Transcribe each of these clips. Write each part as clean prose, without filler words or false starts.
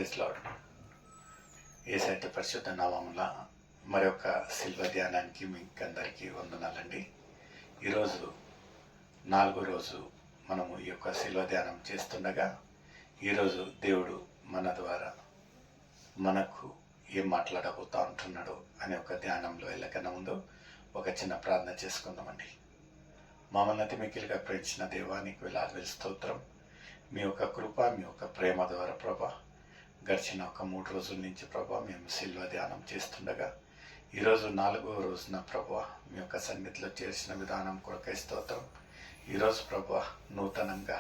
Praise lord. యేసయ్య పరిశుద్ధ నామమున మరొక శిల్వ ధ్యానానికి మీకు అందరికీ వందనాలండి. ఈరోజు 4వ రోజు మనము ఈ యొక్క శిల్వ ధ్యానం చేస్తుండగా ఈరోజు దేవుడు మన ద్వారా మనకు ఏం మాట్లాడబోతా ఉంటున్నాడు అనే ఒక ధ్యానంలో వెళ్ళకన్నా ముందు ఒక చిన్న ప్రార్థన చేసుకుందామండి. మమ్మల్ని అతి మిక్కిలిగా ప్రేమించిన దేవానికి వేలాది స్తోత్రం. మీ యొక్క కృప, మీ యొక్క ప్రేమ ద్వారా ప్రభా గడిచిన ఒక 3 రోజుల నుంచి ప్రభా మేము శిల్వ ధ్యానం చేస్తుండగా ఈరోజు 4వ రోజున ప్రభా మీ యొక్క సన్నిధిలో చేసిన విధానం కొరకై స్తోత్రం. ఈరోజు ప్రభా నూతనంగా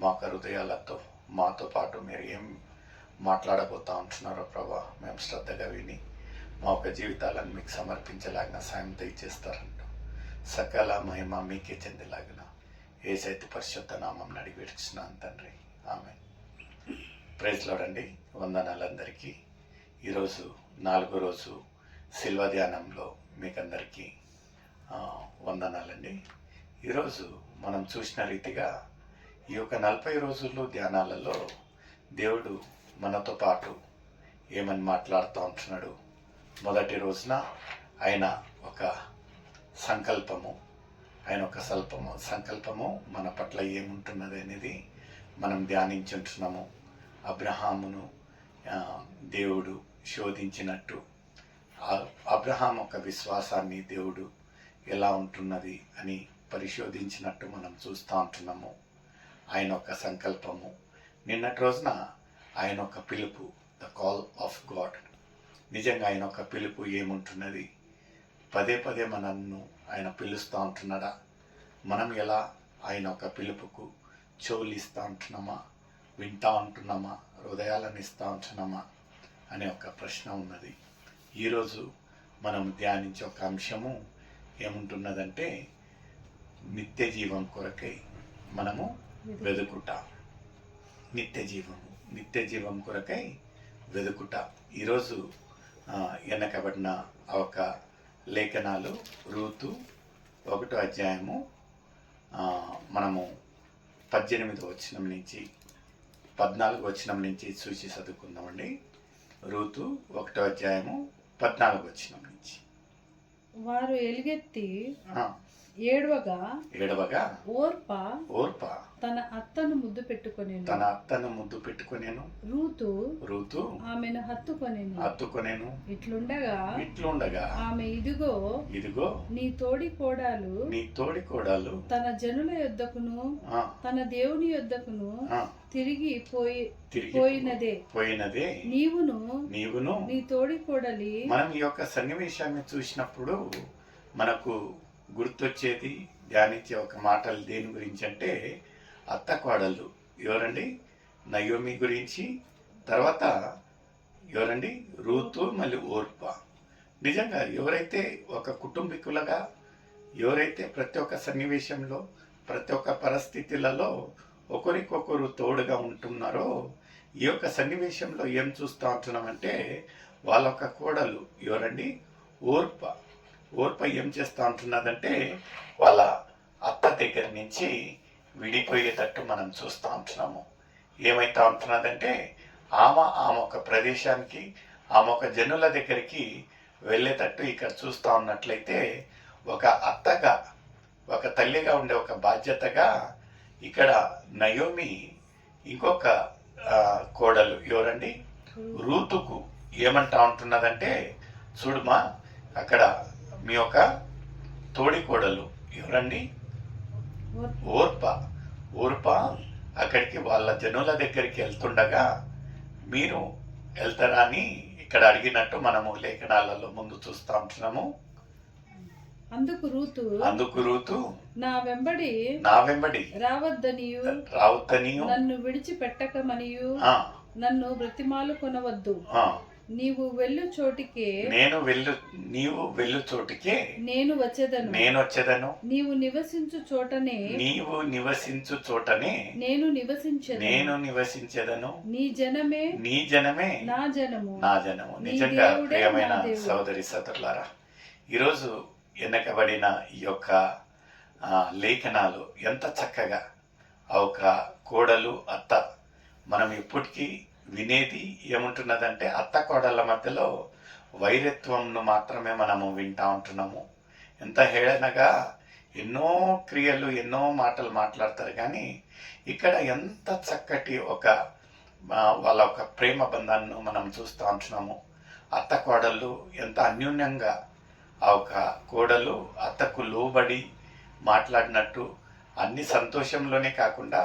మా యొక్క హృదయాలతో మాతో పాటు మీరు ఏం మాట్లాడబోతా ఉంటున్నారో ప్రభా మేము శ్రద్ధగా విని మా యొక్క జీవితాలను మీకు సమర్పించేలాగిన సాయం దయచేస్తారంటూ సకల మహిమ మీకే చెందేలాగిన యేసయ్య పరిశుద్ధ నామం అడిగి వేడుచున్నాను తండ్రి, ఆమేన్. ప్రైజ్ లార్డ్ అండి. వందనాలందరికీ. ఈరోజు 4వ రోజు శిల్వ ధ్యానంలో మీకందరికీ వందనాలండి. ఈరోజు మనం చూసిన రీతిగా ఈ యొక్క 40 రోజులు ధ్యానాలలో దేవుడు మనతో పాటు ఏమని మాట్లాడుతూ ఉంటున్నాడు. మొదటి రోజున ఆయన ఒక సంకల్పము మన పట్ల ఏముంటున్నది అనేది మనం ధ్యానించుంటున్నాము. అబ్రహామును దేవుడు శోధించినట్టు అబ్రహాం ఒక విశ్వాసాన్ని దేవుడు ఎలా ఉంటున్నది అని పరిశోధించినట్టు మనం చూస్తూ ఉంటున్నాము. ఆయన ఒక సంకల్పము, నిన్నటి రోజున ఆయన ఒక పిలుపు, ద కాల్ ఆఫ్ గాడ్. నిజంగా ఆయన ఒక పిలుపు ఏముంటున్నది? పదే పదే మనల్ని ఆయన పిలుస్తూ ఉంటున్నాడా? మనం ఎలా ఆయన ఒక పిలుపుకు చెవులు ఇస్తూ ఉంటున్నామా, వింటూ ఉంటున్నామా, హృదయాలను ఇస్తూ ఉంటున్నామా అనే ఒక ప్రశ్న ఉన్నది. ఈరోజు మనం ధ్యానించే ఒక అంశము ఏముంటున్నదంటే నిత్య జీవం కొరకై మనము వెదుకుట. నిత్య జీవం కొరకై వెదుకుట. ఈరోజు వెనకబడిన ఒక లేఖనాలు రూతు 1వ అధ్యాయము మనము 18వ వచనం నుంచి 14వ వచనం నుంచి చూసి చదువుకుందామండి. రూతు 1వ అధ్యాయము 14వ వచనం నుంచి. వారు ఎలుగెత్తి ఏడవగా ఓర్పా తన అత్తను ముద్దు పెట్టుకొనేను. రూతు ఆమెను హత్తుకొనేను. ఇట్లుండగా ఆమె ఇదిగో నీ తోడి కోడాలు తన జనుల యొద్దకును తన దేవుని యొద్దకును తిరిగి పోయినదే నీవును నీ తోడి కోడలి. మనం ఈ యొక్క సన్నివేశాన్ని చూసినప్పుడు మనకు గుర్తొచ్చేది, ధ్యానించే ఒక మాటలు దేని గురించి అంటే అత్త కోడళ్ళు ఎవరండి? నయోమి గురించి, తర్వాత ఎవరండి? రూతు, మళ్ళీ ఓర్పా. నిజంగా ఎవరైతే ఒక కుటుంబీకులుగా, ఎవరైతే ప్రతి ఒక్క సన్నివేశంలో ప్రతి ఒక్క పరిస్థితులలో ఒకరికొకరు తోడుగా ఉంటున్నారో, ఈ యొక్క సన్నివేశంలో ఏం చూస్తూ ఉంటున్నామంటే వాళ్ళ ఒక కోడలు ఎవరండి? ఓర్ప ఏం చేస్తూ ఉంటున్నదంటే వాళ్ళ అత్త దగ్గర నుంచి విడిపోయేటట్టు మనం చూస్తూ ఉంటున్నాము. ఏమైతా ఉంటున్నదంటే ఆమె ఒక ప్రదేశానికి, ఆమె ఒక జనుల దగ్గరికి వెళ్ళేటట్టు ఇక్కడ చూస్తూ ఉన్నట్లయితే ఒక అత్తగా, ఒక తల్లిగా ఉండే ఒక బాధ్యతగా ఇక్కడ నయోమి ఇంకొక కోడలు ఎవరండి? రూతుకు ఏమంటా ఉంటున్నదంటే, చూడుమా అక్కడ మీ యొక్క తోడి కోడలు ఎవరండి? ఓర్పా అక్కడికి వాళ్ళ జనుల దగ్గరికి వెళ్తుండగా మీరు వెళ్తారా అని ఇక్కడ అడిగినట్టు మనము లేఖనాలలో ముందు చూస్తూ ఉంటున్నాము. అందుకు రూతు నా వెంబడి రావద్దనియు నన్ను విడిచిపెట్టకమనియు నన్ను బ్రతిమాలు కొనవద్దు. నీవు వెళ్ళు చోటికే నేను వచ్చేదను. నీవు నివసించు చోటనే నేను నివసించెదను. నీ జనమే నా జనము. నిజంగా ప్రియమైన సోదరి సోదరులారా, ఈరోజు ఎన్నికబడిన ఈ యొక్క లేఖనాలు ఎంత చక్కగా ఆ ఒక కోడలు అత్త మనం ఎప్పటికీ వినేది ఏముంటున్నదంటే అత్త కోడళ్ళ మధ్యలో వైరత్వంను మాత్రమే మనము వింటా ఉంటున్నాము. ఎంత హేళనగా ఎన్నో క్రియలు ఎన్నో మాటలు మాట్లాడతారు, కానీ ఇక్కడ ఎంత చక్కటి వాళ్ళ ఒక ప్రేమ బంధాన్ని మనం చూస్తూ ఉంటున్నాము. అత్త కోడళ్ళు ఎంత అన్యోన్యంగా ఆ ఒక కోడలు అత్తకు లోబడి మాట్లాడినట్టు, అన్ని సంతోషంలోనే కాకుండా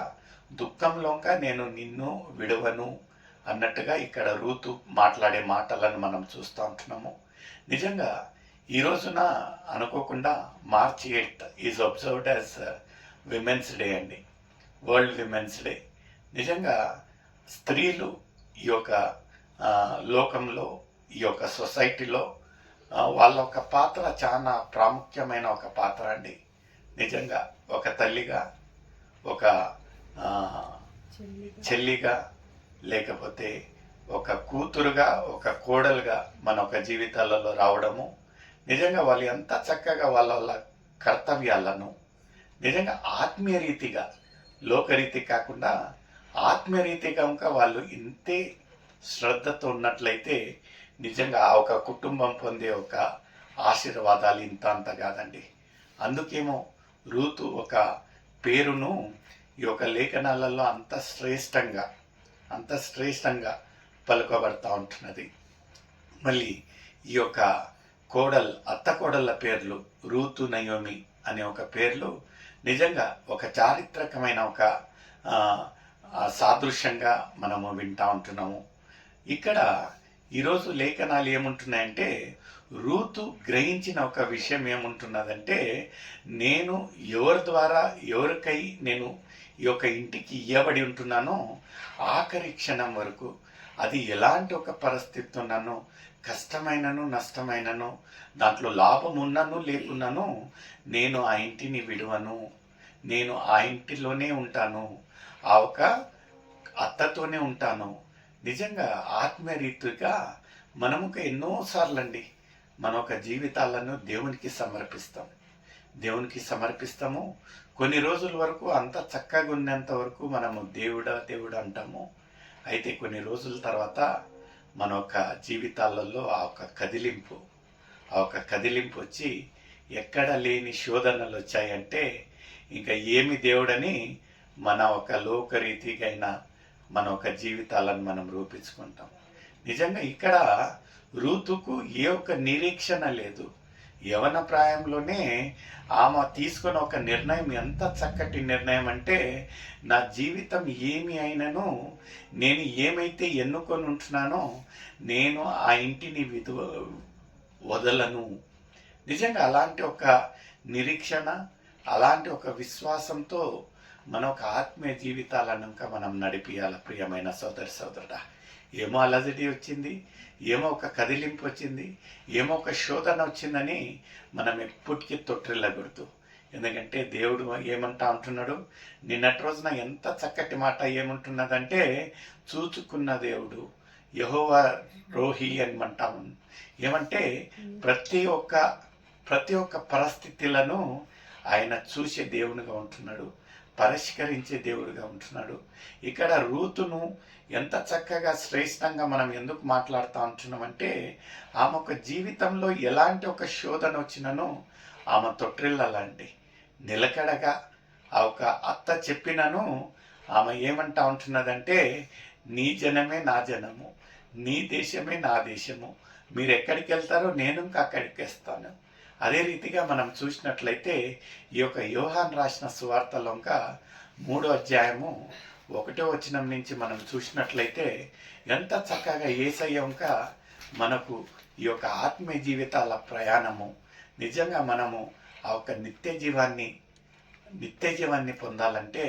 దుఃఖంలోక నేను నిన్ను విడవను అన్నట్టుగా ఇక్కడ రూతు మాట్లాడే మాటలను మనం చూస్తూ ఉంటున్నాము. నిజంగా ఈ రోజున అనుకోకుండా మార్చి 8 is observed as women's day అండి, వరల్డ్ విమెన్స్ డే. నిజంగా స్త్రీలు ఈ యొక్క లోకంలో, ఈ యొక్క సొసైటీలో వాళ్ళ ఒక పాత్ర చాలా ప్రాముఖ్యమైన ఒక పాత్ర అండి. నిజంగా ఒక తల్లిగా, ఒక చెల్లిగా, లేకపోతే ఒక కూతురుగా, ఒక కోడలుగా మన ఒక జీవితాలలో రావడము, నిజంగా వాళ్ళు ఎంత చక్కగా వాళ్ళ కర్తవ్యాలను నిజంగా ఆత్మీయ రీతిగా, లోకరీతి కాకుండా ఆత్మీయ రీతిగా ఇంకా వాళ్ళు ఇంతే శ్రద్ధతో ఉన్నట్లయితే నిజంగా ఆ ఒక కుటుంబం పొందే ఒక ఆశీర్వాదాలు ఇంత అంత కాదండి. అందుకేమో రూతు ఒక పేరును ఈ యొక్క లేఖనాలలో అంత శ్రేష్టంగా పలుకబడతా ఉంటున్నది. మళ్ళీ ఈ యొక్క అత్త కోడళ్ళ పేర్లు రూతు, నయోమి అనే ఒక పేర్లు నిజంగా ఒక చారిత్రకమైన ఒక సాదృశ్యంగా మనము వింటా ఉంటున్నాము. ఇక్కడ ఈరోజు లేఖనాలు ఏముంటున్నాయంటే, రూతు గ్రహించిన ఒక విషయం ఏముంటున్నదంటే, నేను ఎవరి ద్వారా ఎవరికై నేను ఈ యొక్క ఇంటికి ఇవ్వబడి ఉంటున్నానో ఆఖరి క్షణం వరకు, అది ఎలాంటి ఒక పరిస్థితి ఉన్నానో, కష్టమైనను నష్టమైనను, దాంట్లో లాభం ఉన్నాను లేకున్నాను, నేను ఆ ఇంటిని విడువను, నేను ఆ ఇంటిలోనే ఉంటాను, ఆ ఒక అత్తతోనే ఉంటాను. నిజంగా ఆత్మీయ రీతిగా మనము ఎన్నోసార్లు అండి మన ఒక జీవితాలను దేవునికి సమర్పిస్తాము. కొన్ని రోజుల వరకు అంత చక్కగా ఉన్నంత వరకు మనము దేవుడా అంటాము. అయితే కొన్ని రోజుల తర్వాత మన ఒక జీవితాలలో ఆ ఒక కదిలింపు వచ్చి ఎక్కడ లేని శోధనలు వచ్చాయంటే ఇంకా ఏమి దేవుడని మన ఒక లోకరీతిగా అయినా మన ఒక జీవితాలను మనం రూపించుకుంటాం. నిజంగా ఇక్కడ రూతుకు ఏ ఒక్క నిరీక్షణ లేదు. యవన ప్రాయంలోనే ఆమె తీసుకున్న ఒక నిర్ణయం ఎంత చక్కటి నిర్ణయం అంటే, నా జీవితం ఏమి అయినను, నేను ఏమైతే ఎన్నుకొని ఉంటున్నానో నేను ఆ ఇంటిని వదలను. నిజంగా అలాంటి ఒక నిరీక్షణ, అలాంటి ఒక విశ్వాసంతో మన ఒక ఆత్మీయ జీవితాలను ఇంకా మనం నడిపియాలి. ప్రియమైన సోదరుడా, ఏమో అలజడి వచ్చింది, ఏమో ఒక కదిలింపు వచ్చింది, ఏమో ఒక శోధన వచ్చిందని మనం ఎప్పటికీ తొట్టిల్లకూడదు. ఎందుకంటే దేవుడు ఏమంటా ఉంటున్నాడు, నిన్నటి రోజున ఎంత చక్కటి మాట ఏముంటున్నదంటే, చూచుకున్న దేవుడు యెహోవా రోహి అని అంటాము. ఏమంటే ప్రతి ఒక్క పరిస్థితులను ఆయన చూసే దేవునిగా ఉంటున్నాడు, పరిష్కరించే దేవుడిగా ఉంటున్నాడు. ఇక్కడ రూతును ఎంత చక్కగా శ్రేష్టంగా మనం ఎందుకు మాట్లాడుతూ ఉంటున్నామంటే, ఆమె ఒక జీవితంలో ఎలాంటి ఒక శోధన వచ్చినను ఆమె తొట్టిల్లలాంటి నిలకడగా ఆ ఒక అత్త చెప్పినను ఆమె ఏమంటా ఉంటున్నదంటే, నీ జనమే నా జనము, నీ దేశమే నా దేశము, మీరు ఎక్కడికి వెళ్తారో నేను ఇంకా అక్కడికి వేస్తాను. అదే రీతిగా మనం చూసినట్లయితే ఈ యొక్క యోహాను రాసిన సువార్తలో 3వ అధ్యాయము 1వ వచనం నుంచి మనం చూసినట్లయితే ఎంత చక్కగా యేసయ్య మనకు ఈ యొక్క ఆత్మీయ జీవితాల ప్రయాణము, నిజంగా మనము ఆ యొక్క నిత్య జీవాన్ని పొందాలంటే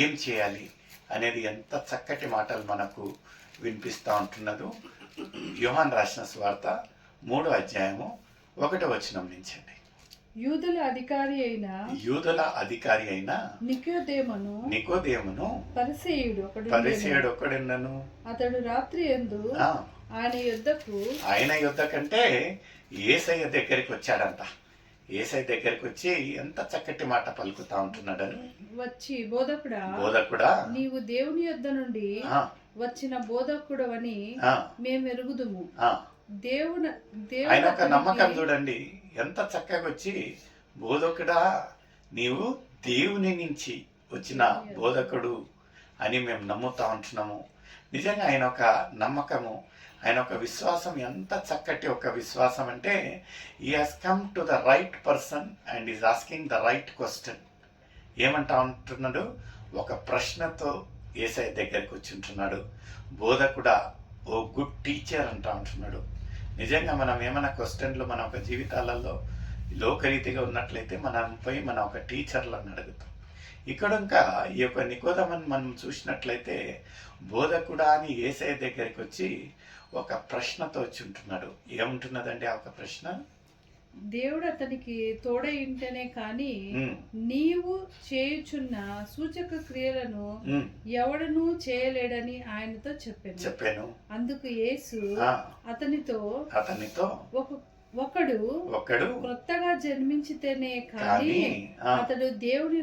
ఏం చేయాలి అనేది ఎంత చక్కటి మాటలు మనకు వినిపిస్తూ ఉంటున్నదో. యోహాను రాసిన సువార్త 3వ అధ్యాయము 1వ వచనం నుంచి అండి. యూదుల అధికారి అయిన నికోదేమును పరిసయ్యుడు ఒకడున్నను. అతడు రాత్రి యందు ఆయన యుద్ధకంటే యేసయ్య దగ్గరికి వచ్చాడంట. యేసయ్య దగ్గరికి వచ్చి ఎంత చక్కటి మాట పలుకుతా ఉంటున్నాడని వచ్చి, బోధకుడా బోధకుడా నీవు దేవుని యొద్ద నుండి వచ్చిన బోధకుడు అని ఆ, మేము ఎరుగుదుము. ఆ. దేవుడు ఆయన ఒక నమ్మకం అతనికి చూడండి, ఎంత చక్కగా వచ్చి బోధకుడా నీవు దేవుని నుంచి వచ్చిన బోధకుడు అని మేము నమ్ముతా ఉంటున్నాము. నిజంగా ఆయన ఒక నమ్మకము, ఆయన ఒక విశ్వాసం ఎంత చక్కటి ఒక విశ్వాసం అంటే ఈ has come to the right person and is asking the right question. ఏమంటా ఉంటున్నాడు? ఒక ప్రశ్నతో యేసయ్య దగ్గరికి వచ్చి ఉంటున్నాడు. బోధకుడా, ఓ గుడ్ టీచర్ అంటా ఉంటున్నాడు. నిజంగా మనం ఏమైనా క్వశ్చన్లు మన ఒక జీవితాలలో లోకరీతిగా ఉన్నట్లయితే మనపై మనం ఒక టీచర్లను అడుగుతాం. ఇక్కడ ఇంకా ఈ యొక్క నికోదేముని మనం చూసినట్లయితే బోధకుడా అని యేసయ్య దగ్గరికి వచ్చి ఒక ప్రశ్నతో వచ్చి ఉంటున్నాడు. ఏముంటున్నదండి ఆ ఒక ప్రశ్న? దేవుడు అతనికి తోడై ఉంటేనే కాని ఉమ్, నీవు చేయుచున్న సూచక క్రియలను ఉమ్, ఎవడనూ చేయలేడని ఆయనతో చెప్పాను. అందుకు యేసు ఆ, అతనితో అతనితో ఒకడు ఒక్కడు క్రొత్తగా జన్మించితేనే కానీ కానీ ఆ, అతడు దేవుని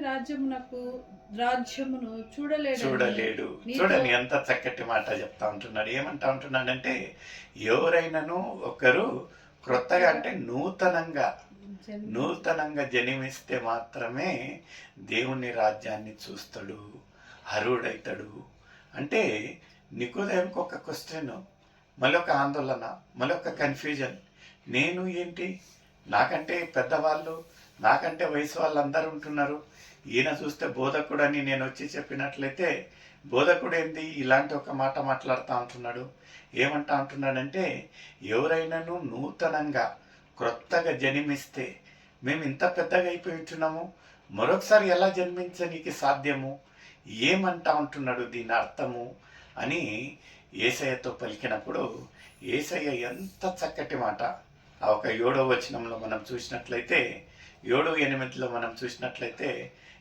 రాజ్యమును చూడలేడు. చూడలేడు. చూడండి ఎంత చక్కటి మాట చెప్తా ఉంటున్నాడు. ఏమంటా ఉంటున్నాడంటే ఎవరైనాను ఒకరు క్రొత్తగా అంటే నూతనంగా జన్మిస్తే మాత్రమే దేవుని రాజ్యాన్ని చూస్తాడు, అర్హుడైతాడు. అంటే నికోదేముకి ఒక క్వశ్చన్, మళ్ళీ ఒక ఆందోళన, మళ్ళీ ఒక కన్ఫ్యూజన్. నేను ఏంటి, నాకంటే పెద్దవాళ్ళు, నాకంటే వయసు వాళ్ళు అందరూ ఉంటున్నారు, ఈయన చూస్తే బోధకుడు అని నేను వచ్చి చెప్పినట్లయితే బోధకుడు ఏంది ఇలాంటి ఒక మాట మాట్లాడుతూ ఉంటున్నాడు. ఏమంటా ఉంటున్నాడంటే ఎవరైనాను నూతనంగా క్రొత్తగా జన్మిస్తే, మేము ఇంత పెద్దగా అయిపోయి ఉంటున్నాము, మరొకసారి ఎలా జన్మించనీకి సాధ్యము, ఏమంటా ఉంటున్నాడు దీని అర్థము అని యేసయ్యతో పలికినప్పుడు యేసయ్య ఎంత చక్కటి మాట. ఆ ఒక 7వ వచనంలో మనం చూసినట్లయితే 7:8 మనం చూసినట్లయితే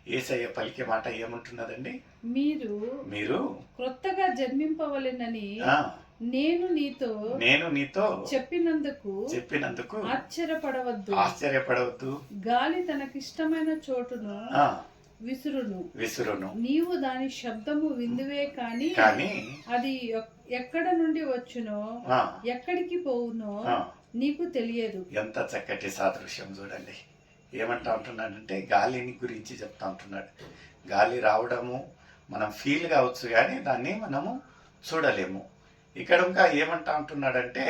యేసయ్య పలికే మాట ఏముంటున్నదండి? మీరు క్రొత్తగా జన్మింపవలెనని ఆ, నేను నీతో చెప్పినందుకు ఆశ్చర్యపడవద్దు. గాలి తనకిష్టమైన చోటును ఆ, విసురును. నీవు దాని శబ్దము విందువే కానీ అది ఎక్కడ నుండి వచ్చునో ఆ, ఎక్కడికి పోవునో ఆ. నీకు తెలియదు. ఎంత చక్కటి సాదృశ్యం చూడండి. ఏమంటా ఉంటున్నాడంటే గాలిని గురించి చెప్తా ఉంటున్నాడు. గాలి రావడము మనం ఫీల్ కావచ్చు కానీ దాన్ని మనము చూడలేము. ఇక్కడ ఇంకా ఏమంటా ఉంటున్నాడంటే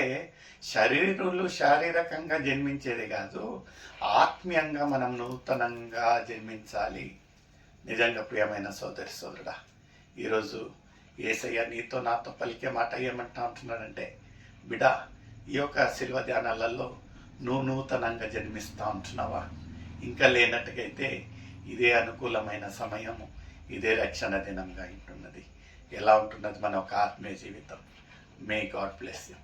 శారీరకంగా జన్మించేది కాదు, ఆత్మీయంగా మనం నూతనంగా జన్మించాలి. నిజంగా ప్రియమైన సోదరుడా, ఈరోజు యేసయ్య నీతో నాతో పలికే మాట ఏమంటా ఉంటున్నాడంటే, బిడా ఈ యొక్క శిల్వ ధ్యానాలలో నువ్వు నూతనంగా జన్మిస్తూ ఉంటున్నావా? ఇంకా లేనట్టుగైతే ఇదే అనుకూలమైన సమయము, ఇదే రక్షణ దినంగా ఉంటున్నది. ఎలా ఉంటున్నది మన ఒక ఆత్మీయ జీవితం? May God bless you.